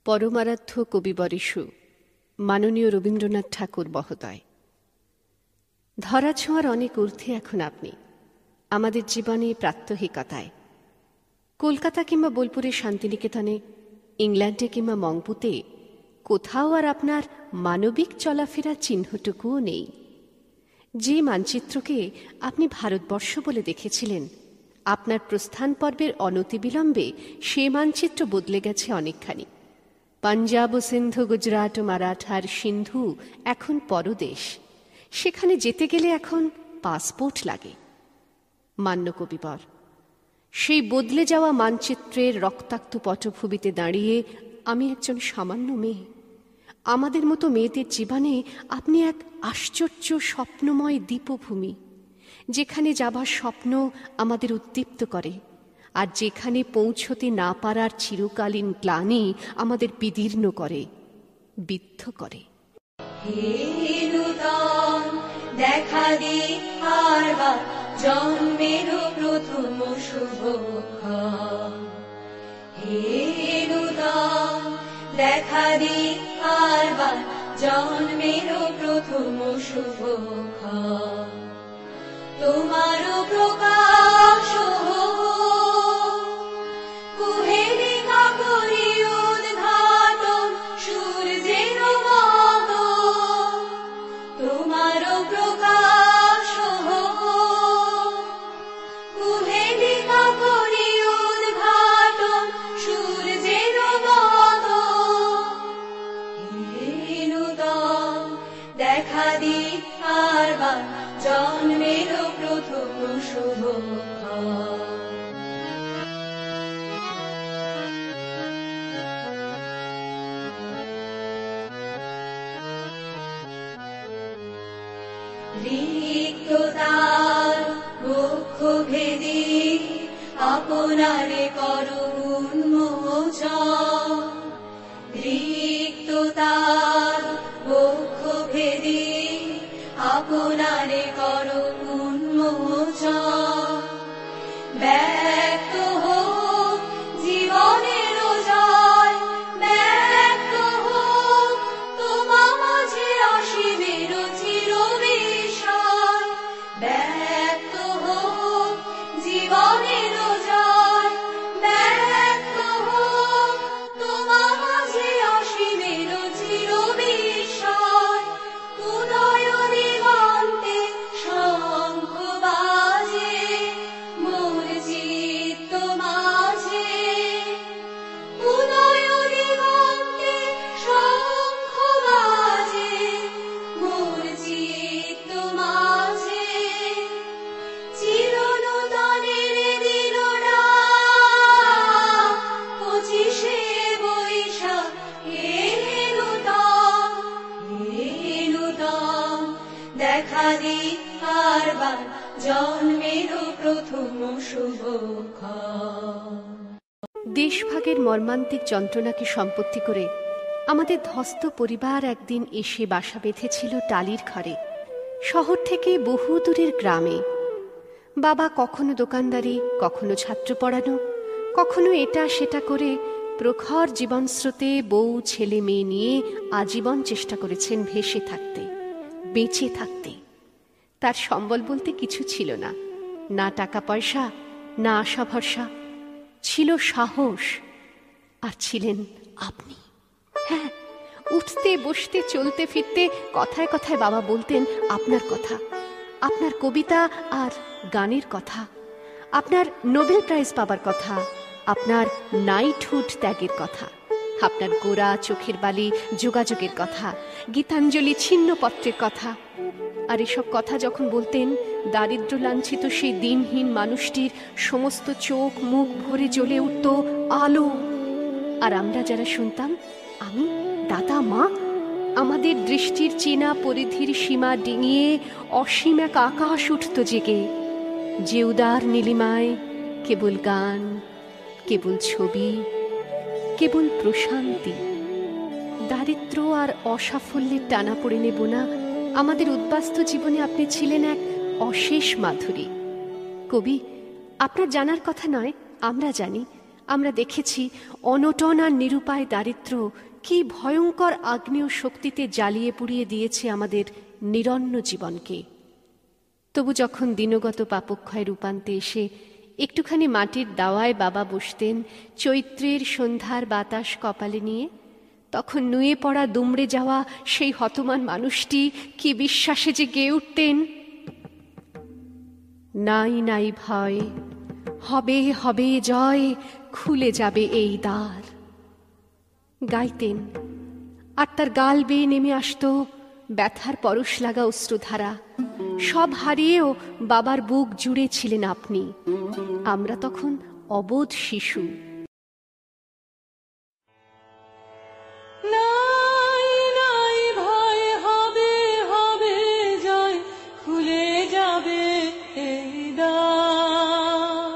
পরমারাধ্য কবিবরেষু মাননীয় রবীন্দ্রনাথ ঠাকুর মহোদয়, ধরাছোঁয়ার অনেক ঊর্ধ্বে এখন আপনি আমাদের জীবনে প্রাত্যহিকতায়, কলকাতা কিংবা বোলপুরের শান্তিনিকেতনে, ইংল্যান্ডে কিংবা মংপুতে কোথাও আর আপনার মানবিক চলাফেরার চিহ্নটুকুও নেই। যে মানচিত্রকে আপনি ভারতবর্ষ বলে দেখেছিলেন, আপনার প্রস্থান পর্বের অনতিবিলম্বে সে মানচিত্র বদলে গেছে অনেকখানি। পাঞ্জাব ও সিন্ধু, গুজরাট ও মারাঠার সিন্ধু এখন পরদেশ, সেখানে যেতে গেলে এখন পাসপোর্ট লাগে। মান্য কবিবর, সেই বদলে যাওয়া মানচিত্রের রক্তাক্ত পটভূমিতে দাঁড়িয়ে আমি একজন সামান্য মেয়ে। আমাদের মতো মেয়েদের জীবনে আপনি এক আশ্চর্য স্বপ্নময় দীপভূমি, যেখানে যাবার স্বপ্ন আমাদের উদ্দীপ্ত করে, আর যেখানে পৌঁছতে না পারার চিরকালীন গ্লানি আমাদের বিদীর্ণ করে, বিদ্ধ করে। দেখা দে আরবার জন্মের প্রথম শুভক্ষণ, হে নূতন দেখা দে আরবার জন্মের প্রথম শুভক্ষণ। তোমার প্রকাশ কুহেলিকা করি উদ্ঘাটন সূর্যের মতো, তোমার প্রকাশ কুহেলিকা করি উদ্ঘাটন সূর্যের মতো। হে নূতন দেখা দি আরবার জন্মের প্রথম শুভক্ষণ। রিক্ততার বক্ষ ভেদি আপনারে করো উন্মোচন, রিক্ততার বক্ষ ভেদি আপনারে করো উন্মোচন। ব্যক্ত হোক জীবনের জয়, ব্যক্ত হোক তোমা মাঝে অসীমের চির বিষয়, ব্যক্ত হোক জীবনের জয়, ব্যক্ত হোক তোমা মাঝে অসীমের চির বিষয়। উদয় দিগন্তে শঙ্খ বাজে মোর চিত্ত মাঝে, উদয় দিগন্তে শঙ্খ বাজে মোর চিত্ত মাঝে। চিরনূতনের দিনটা 25শে বৈশাখ, হে নূতন, হে নূতন দেখা দি আরবার জন্মের প্রথম শুভক্ষণ। দেশভাগের মর্মান্তিক যন্ত্রণাকে সম্পত্তি করে আমাদের ধ্বস্ত পরিবার একদিন এসে বাসা বেঁধেছিল টালির ঘরে, শহর থেকে বহু দূরের গ্রামে। বাবা কখনো দোকানদারি, কখনো ছাত্র পড়ানো, কখনো এটা সেটা করে প্রখর জীবনস্রোতে বউ ছেলে মেয়ে নিয়ে আজীবন চেষ্টা করেছেন ভেসে থাকতে, বেঁচে থাকতে। তার সম্বল বলতে কিছু ছিল না, না টাকা পয়সা, না আশা ভরসা। ছিল সাহস, আর ছিলেন আপনি। হ্যাঁ, উঠতে বসতে চলতে ফিরতে কথায় কথায় বাবা বলতেন আপনার কথা, আপনার কবিতা আর গানের কথা, আপনার নোবেল প্রাইজ পাবার কথা, আপনার নাইটহুড ত্যাগের কথা, আপনার গোরা চোখের বালি যোগাযোগের কথা, গীতাঞ্জলি ছিন্নপত্রের কথা। আর এসব কথা যখন বলতেন, দারিদ্র লাঞ্ছিত সেই দিনহীন মানুষটির সমস্ত চোখ মুখ ভরে জ্বলে উঠত আলো। আর আমরা যারা শুনতাম, আমি, দাদা, মা, আমাদের দৃষ্টির চেনা পরিধির সীমা ডিঙিয়ে অসীম এক আকাশ উঠত জেগে, যে উদার নীলিমায় কেবল গান, কেবল ছবি, কেবল প্রশান্তি। দারিদ্র আর অসাফল্যের টানা পড়ে নেব না, আমাদের উদ্বাস্তু জীবনে আপনি ছিলেন এক অশেষ মাধুরী। কবি, আপনার জানার কথা নয়, আমরা জানি আমরা দেখেছি অনটন আর নিরুপায় দারিদ্র্য কি ভয়ঙ্কর আগ্নেয় শক্তিতে জ্বালিয়ে পুড়িয়ে দিয়েছে আমাদের নিরন্ন জীবনকে। তবু যখন দিনগত পাপক্ষয়ের রূপান্তে এসে একটুখানি মাটির দাওয়ায় বাবা বসতেন চৈত্রের সন্ধ্যার বাতাস কপালে নিয়ে, তখন নুয়ে পড়া দুমড়ে যাওয়া সেই হতমান মানুষটি কি বিশ্বাসে যে গেয়ে উঠতেন, নাই নাই ভয়, হবে হবে জয়, খুলে যাবে এই দ্বার। গাইতেন, আর তার গাল বেয়ে নেমে আসতো ব্যথার পরশ লাগা অশ্রুধারা। সব হারিয়েও বাবার বুক জুড়ে ছিলেন আপনি। আমরা তখন অবোধ শিশু। নাই নাই ভয়, হবে হবে জয়, খুলে যাবে এই দ্বার,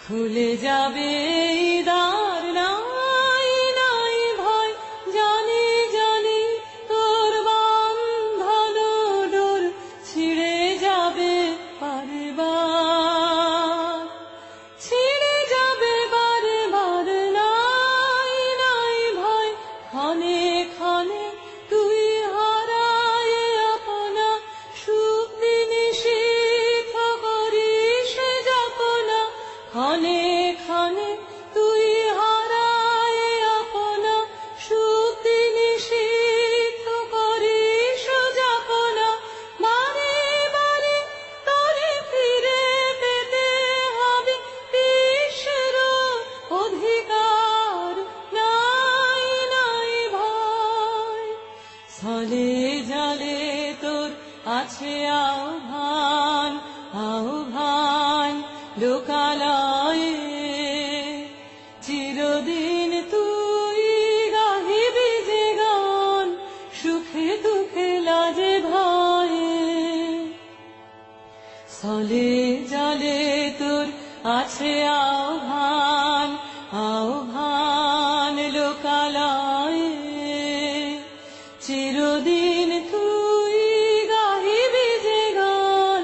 খুলে যাবে এই দ্বার। নাই নাই ভয়, জানি জানি তোর বাঁধন ডোর ছিঁড়ে যাবে বারবার, ছিঁড়ে যাবে বারবার। নাই নাই ভয়, ক্ষণে ক্ষণে তুই হারায় আপনা, সুপ্তি নিশীথ করিস যাপনা। ক্ষণে ক্ষণে তুই হারায় আপনা, সুপ্তি নিশীথ করিস যাপনা। বারে বারে তরে ফিরে পেতে হবে বিশ্বের অধিকার। নাই নাই ভয়, স্থলে জলে তোর আছে আহ্বান, আহ্বান লোকালয়ে। চিরদিন তুই গাহিবি যে গান, সুখে দুঃখে লাজে ভয়ে। স্থলে জলে তোর আছে আহ্বান, আহ্বান লোকালয়ে। চিরদিন তুই গাহিবি যে গান,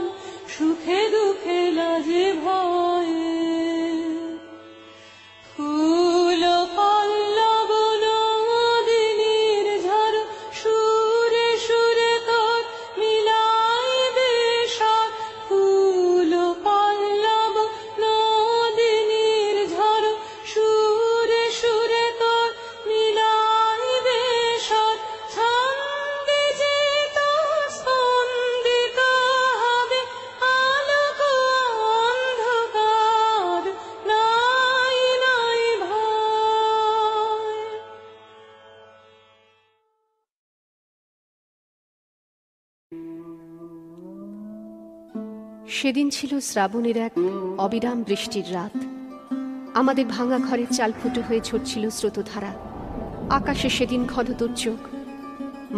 সুখে দুঃখে লাজে ভয়ে। ফুল পল্লব নদিনীর ঝড়, সুরে সুরে তোর মিলাইবে স্বর। ফুল পল্লব নদিনীর ঝড়, সুরে সুরে তোর মিলাইবে স্বর। ছন্দে যে তোর স্পন্দিত হবে আলোক অন্ধকার। নাই নাই ভয়। সেদিন ছিল শ্রাবণের এক অবিরাম বৃষ্টির রাত। আমাদের ভাঙা ঘরের চাল ফুটো হয়ে ঝরছিল স্রোতধারা। আকাশে সেদিন ঘন দুর্যোগ।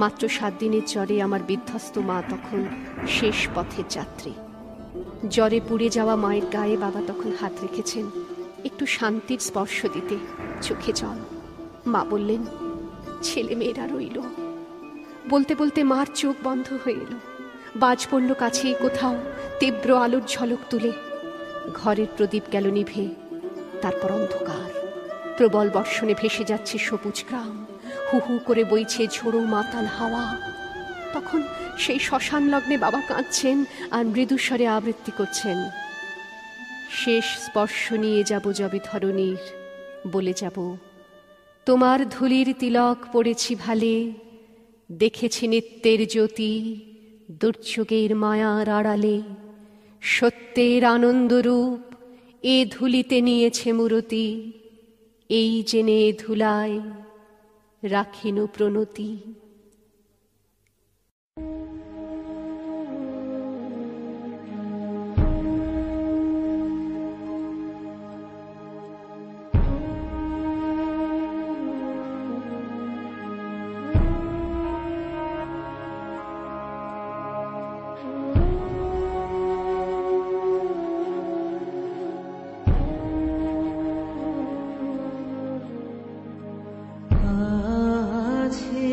মাত্র 7 দিনের জ্বরে আমার বিধ্বস্ত মা তখন শেষ পথের যাত্রী। জ্বরে পুড়ে যাওয়া মায়ের গায়ে বাবা তখন হাত রেখেছেন একটু শান্তির স্পর্শ দিতে, চোখে জল। মা বললেন, ছেলে মেয়েরা রইল। বলতে বলতে মার চোখ বন্ধ হয়ে এলো। বাজ পড়ল কাছে কোথাও তীব্র আলোর ঝলক তুলে। ঘরের প্রদীপ গেল নিভে। তারপর অন্ধকার। প্রবল বর্ষণে ভেসে যাচ্ছে সবুজ গ্রাম। হু হু করে বইছে ঝোড়ো মাতাল হাওয়া। তখন সেই শ্মশান লগ্নে বাবা কাঁদছেন আর মৃদুস্বরে আবৃত্তি করছেন, শেষ স্পর্শ নিয়ে যাব যবে ধরণীর, বলে যাব তোমার ধুলির তিলক পড়েছি ভালে, দেখেছি নিত্যের জ্যোতি দুর্যোগের মায়ার আড়ালে। সত্যের আনন্দরূপ এ ধুলিতে নিয়েছে মূরতি, এই জেনে ধুলায় রাখিনু প্রণতি। আছে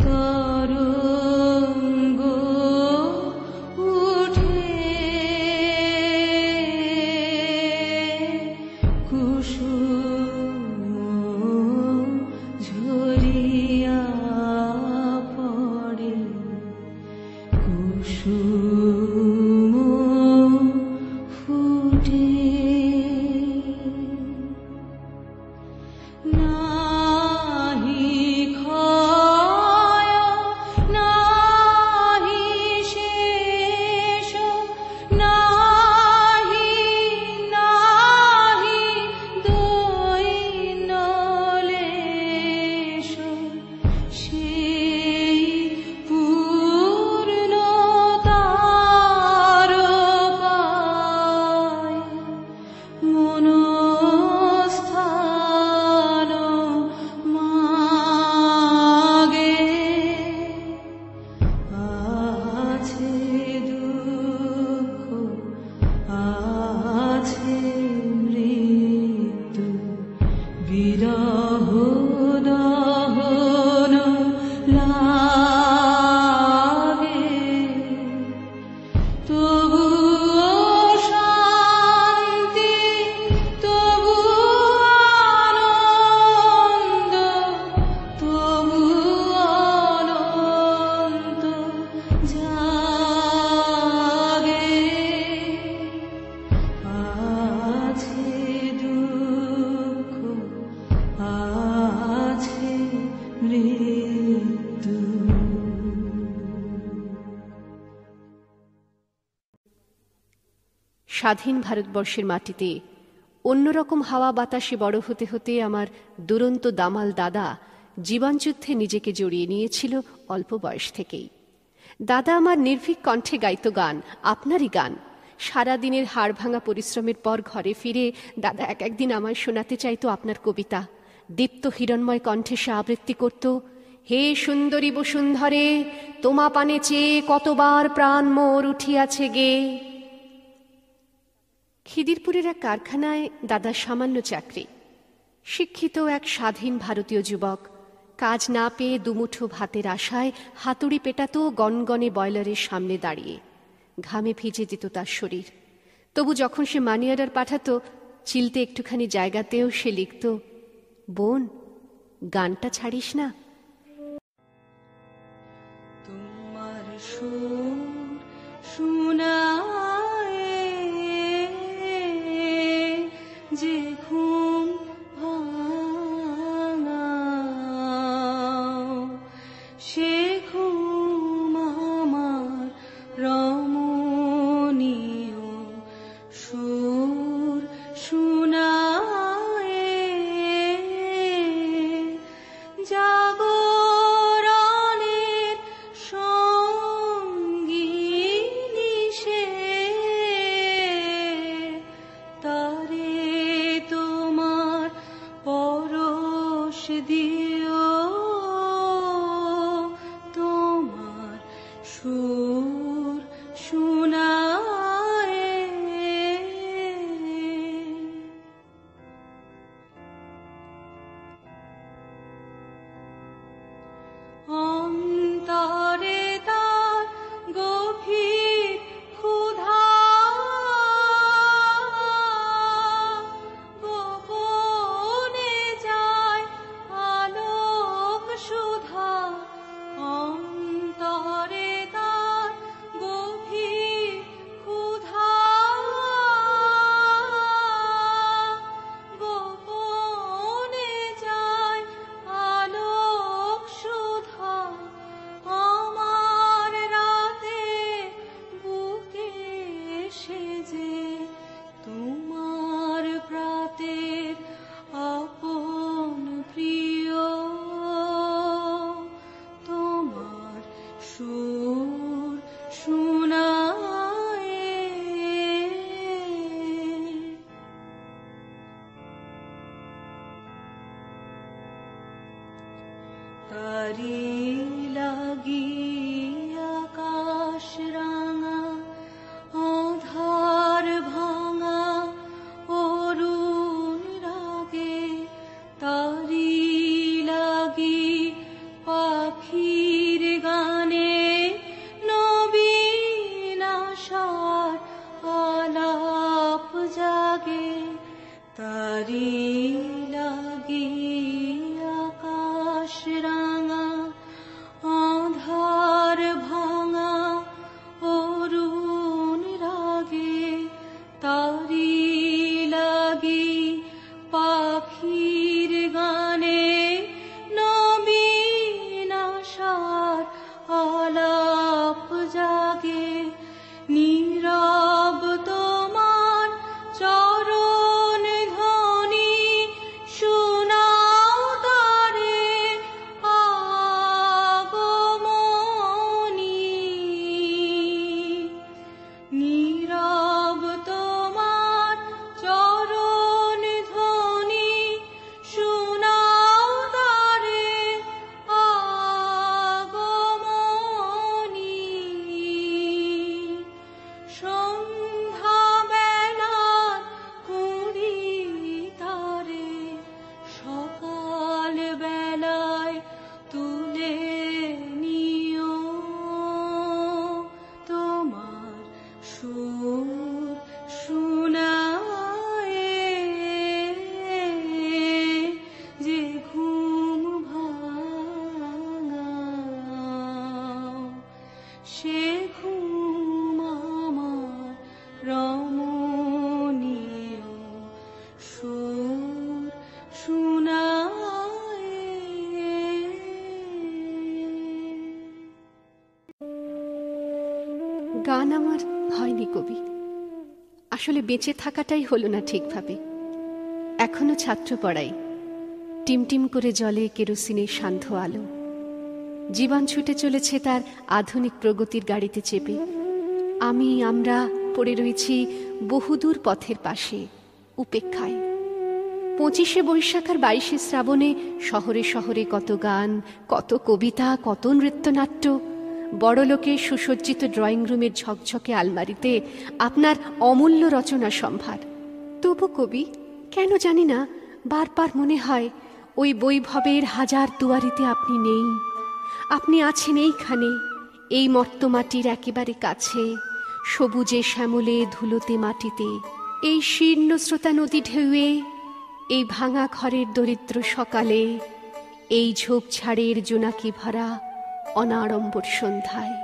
তরঙ্গ উঠে কুসুম ঝরিয়া পড়ে কুসুম ফুটে নাহি ক্ষয় নাহি শেষ নাহি নাহি দৈনলেশ সেই পূর্ণতার পায় মনস্থান মাগে আছে দুঃখ আছে মৃত্যু বিরহ দহন লাগে তবুও শান্তি তবুও আনন্দ তবুও অনন্ত জাগে আছে দুঃখ আছে মৃত্যু। স্বাধীন ভারতবর্ষের মাটিতে অন্যরকম হাওয়া বাতাসে বড় হতে হতে আমার দুরন্ত দামাল দাদা জীবনযুদ্ধে নিজেকে জড়িয়ে নিয়েছিল অল্প বয়স থেকেই। দাদা আমার নির্ভীক কণ্ঠে গাইত গান, আপনারই গান। সারাদিনের হাড় ভাঙা পরিশ্রমের পর ঘরে ফিরে দাদা এক একদিন আমায় শোনাতে চাইতো আপনার কবিতা। দীপ্ত হিরণময় কণ্ঠে সে আবৃত্তি করত, হে সুন্দরী বসুন্ধরে তোমা পানে চেয়ে কতবার প্রাণ মোর উঠিয়াছে গে। খিদিরপুরের এক কারখানায় দাদার সামান্য চাকরি। শিক্ষিত এক স্বাধীন ভারতীয় যুবক, কাজ না পেয়ে দুমুঠো ভাতের আশায় হাতুড়ি পেটাতো গনগনে বয়লারের সামনে দাঁড়িয়ে। ঘামে ভিজে যেত তার শরীর। তবু যখন সে মানি অর্ডার পাঠাতো, চিলতে একটুখানি জায়গাতেও সে লিখত, বোন গানটা ছাড়িস না। তোমার সুর শোনায় যে ঘুম ভাঙাও সে ঘুম আমার রমণীয় সুর শোনায় জাগরণের সঙ্গিনী সে তারে তোমার পরশ দিও তোমার সুর শোনায় অন্তরে তার গভীর ক্ষুধা গোপনে যায় আলোক সুধা অন্তরে তার গভীর ক্ষুধা গোপনে যায় আলোক সুধা আমার রাতে বুকে সেজে তোমার প্রাতের আপন প্রিয় তোমার সুর শোনায় তারি লাগি আকাশ রাঙা আধার ভাঙা অরুণ রাগে তারি লাগি পাখি সে ঘুম আমার রমণীয় সুর শুনায়। গান আমার হয়নি কবি, আসলে বেঁচে থাকাটাই হলো না ঠিকভাবে। এখনো ছাত্র পড়াই, টিমটিম করে জলে কেরোসিনের সান্ধ্য আলো। জীবন ছুটে চলেছে তার আধুনিক প্রগতির গাড়িতে চেপে। আমরা পড়ে রয়েছি বহুদূর পথের পাশে উপেক্ষায়। 25শে বৈশাখ আর 22শে শ্রাবণে শহরে শহরে কত গান, কত কবিতা, কত নৃত্যনাট্য। বড়লোকের সুসজ্জিত ড্রয়িং রুমের ঝকঝকে আলমারিতে আপনার অমূল্য রচনা সম্ভার। তবু কবি, কেন জানি না, বারবার মনে হয় ওই বৈভবের হাজার দুয়ারিতে আপনি নেই। আপনি আছেন এইখানে, এই মর্তমাটির একেবারে কাছে, সবুজে শ্যামলে ধুলোতে মাটিতে, এই শীর্ণ স্রোতা নদী ঢেউয়ে, এই ভাঙা ঘরের দরিদ্র সকালে, এই ঝোপঝাড়ের জোনাকি ভরা অনাড়ম্বর সন্ধ্যায়।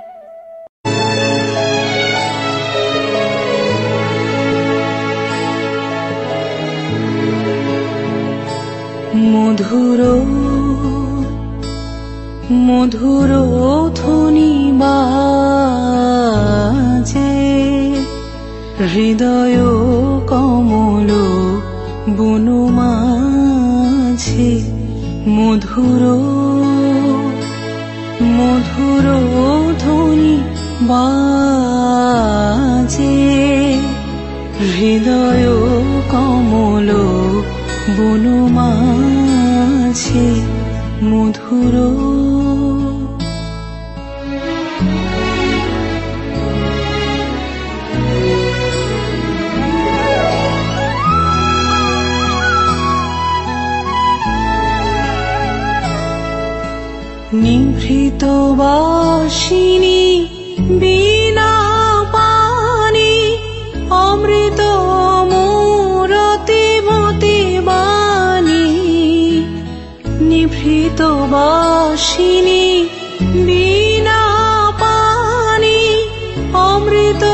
মধুর মধুর ধ্বনি বাজে, হৃদয় কমল বনু মাঝে। মধুর মধুর ধ্বনি বাজে, হৃদয় কমল বনু মাঝে। মধুর নিভৃত বাসিনী বিনা পানি, অমৃত মূরতি মতি বাণী। নিভৃত বাসিনী বিনা পানি, অমৃত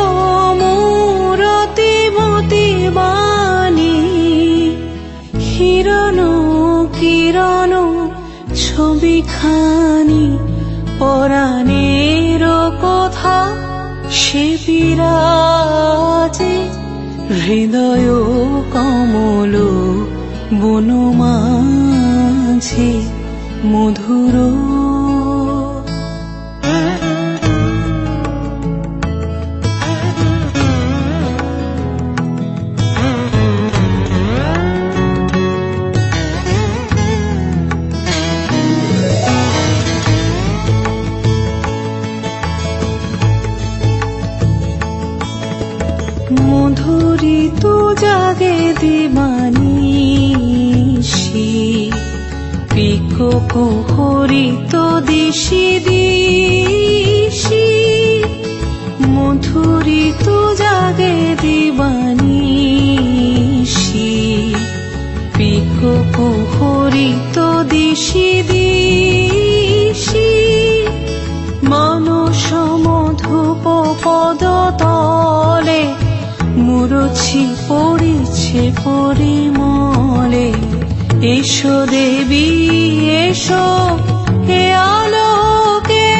মূরতি মতি বাণী। হিরণ কিরণ ছবিখানি, পরাণের কথা সে বিরাজে। হৃদয় কমল বনু মাঝে। মধুর মধুরিত জাগে দিবানিশি, পিকো কুহরিত দিশি দিশি। মধুরিত জাগে দিবানিশি, পিকো কুহরিত দিশি দিশি। মানস মধুপ পদতলে, মুরছি পড়েছে পরিমলে। এসো দেবী এসো হে আলোকে,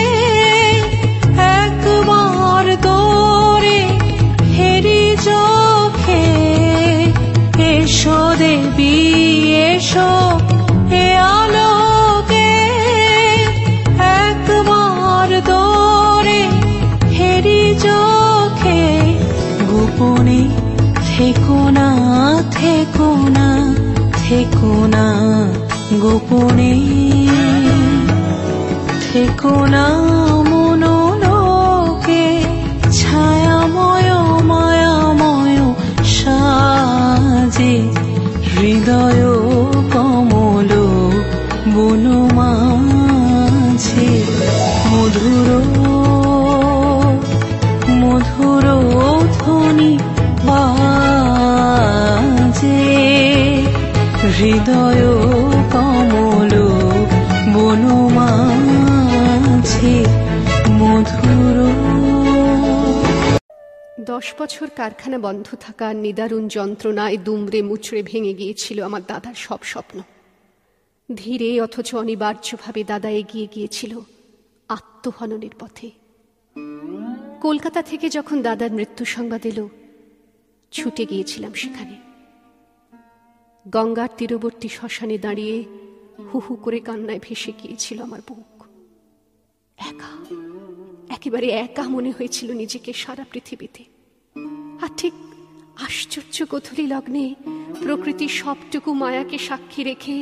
একবার তোরে হেরি চোখে। এসো দেবী এসো হে আলোকে, একবার তোরে হেরি চোখে। গোপনে থেকো না থেকো না থেকো না, গোপনে থেকো না মনোলোকে। ছায়াময় মায়াময় সাজে, হৃদয় কমল বনু মাঝে। মধুর মধুর ধ্বনি বাজে, হৃদয় কমল বনু মাঝে। মধুর 10 বছর কারখানা বন্ধ থাকার নিদারুণ যন্ত্রণায় দুমড়ে মুচড়ে ভেঙে গিয়েছিল আমার দাদার সব স্বপ্ন। ধীরে অথচ অনিবার্যভাবে দাদা এগিয়ে গিয়েছিল আত্মহননের পথে। কলকাতা থেকে যখন দাদার মৃত্যু সংবাদ এলো, ছুটে গিয়েছিলাম সেখানে। গঙ্গার তীরবর্তী শ্মশানে দাঁড়িয়ে হু হু করে কান্নায় ভেসে গিয়েছিল আমার বুক। একা, একেবারে একা মনে হয়েছিল নিজেকে সারা পৃথিবীতে। আর ঠিক আশ্চর্য গোধূলি লগ্নে প্রকৃতির সবটুকু মায়াকে সাক্ষী রেখে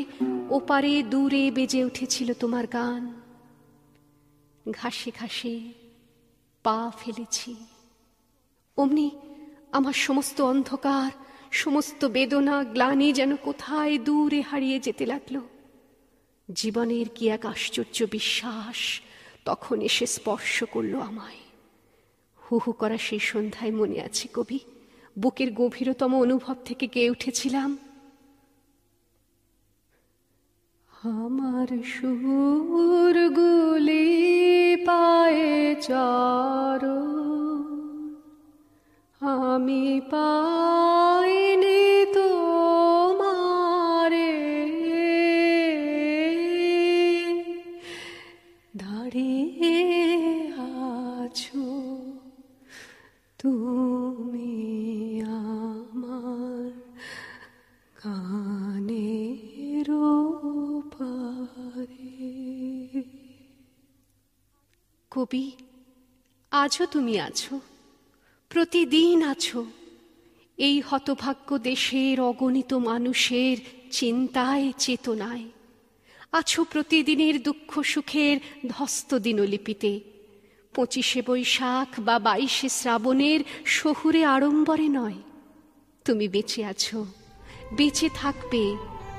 ওপারে দূরে বেজে উঠেছিল তোমার গান। ঘাসে ঘাসে পা ফেলেছি, অমনি আমার সমস্ত অন্ধকার, সমস্ত বেদনা, গ্লানি যেন কোথায় দূরে হারিয়ে যেতে লাগলো। জীবনের কি এক আশ্চর্য বিশ্বাস তখন এসে স্পর্শ করলো আমায়। হু হু করা সেই সন্ধ্যায় মনে আছে কবি, বুকের গভীরতম অনুভব থেকে গেয়ে উঠেছিলাম, আমার সুর গুলি পায়ে চারো, আমি পাইনি তোমারে, দাঁড়িয়ে আছো তুমি আমার গানের পারে। কবি, আজও তুমি আছো, প্রতিদিন আছো এই হতভাগ্য দেশের অগণিত মানুষের চিন্তায়, চেতনায়। আছো প্রতিদিনের দুঃখ সুখের ধস্ত দিনলিপিতে। 25শে বৈশাখ বা 22শে শ্রাবণের শহুরে আড়ম্বরে নয়, তুমি বেঁচে আছো, বেঁচে থাকবে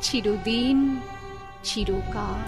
চিরদিন, চিরকাল।